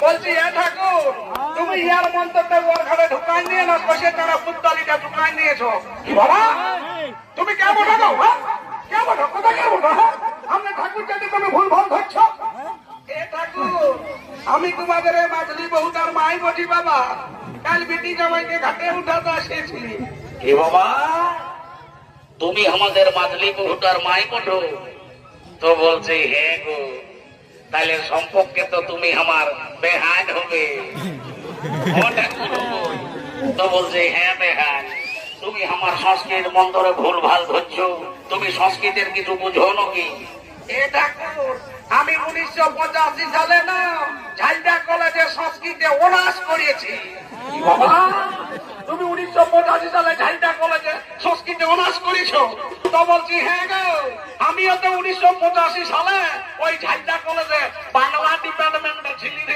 বলছি এ ঠাকুর, তুমি ইয়ার মন্ত্রটা ওর ঘরে ঢুকাই নিয়ে না বসে তারা পুত্তালিটা ঢুকাই নিয়েছো কি বাবা? তুমি কেমন ঢোকো? কেমন ঢোকো? কোথায় কেমন ঢোকো? আমরা ঠাকুর জানি তুমি ভুল ভাল ধরছো। এ ঠাকুর, আমি তোমাদের এই মাঝলি বহুতার মাই বটি বাবা। কাল বিটি জামাইকে ঘাটে উঠাতে আসিয়েছি। কি বাবা, তুমি আমাদের মাদলি বহুটার মাই বটো? তো বলছে হ্যাঁ গো, তাহলে সম্পর্কে তো তুমি আমার বেহান হবে। ও ঠাকুর, তো বলছে হ্যাঁ বেহান, তুমি আমার সংস্কৃত মন্ত্রে ভুল ভাল ধরছো। তুমি সংস্কৃতের কিছু বুঝো নাকি? এ ঠাকুর, আমি 1985 সালে না ঝালদা কলেজে সংস্কৃতে অনার্স করেছি। কি বাবা, তুমি 1985 সালে ঝালদা কলেজে সংস্কৃতে অনার্স করেছো? তো বলছি হ্যাঁ গো, আমিও তো 1985 সালে ওই ঝালদা কলেজে বাংলা ডিপার্টমেন্টে ছিলি রে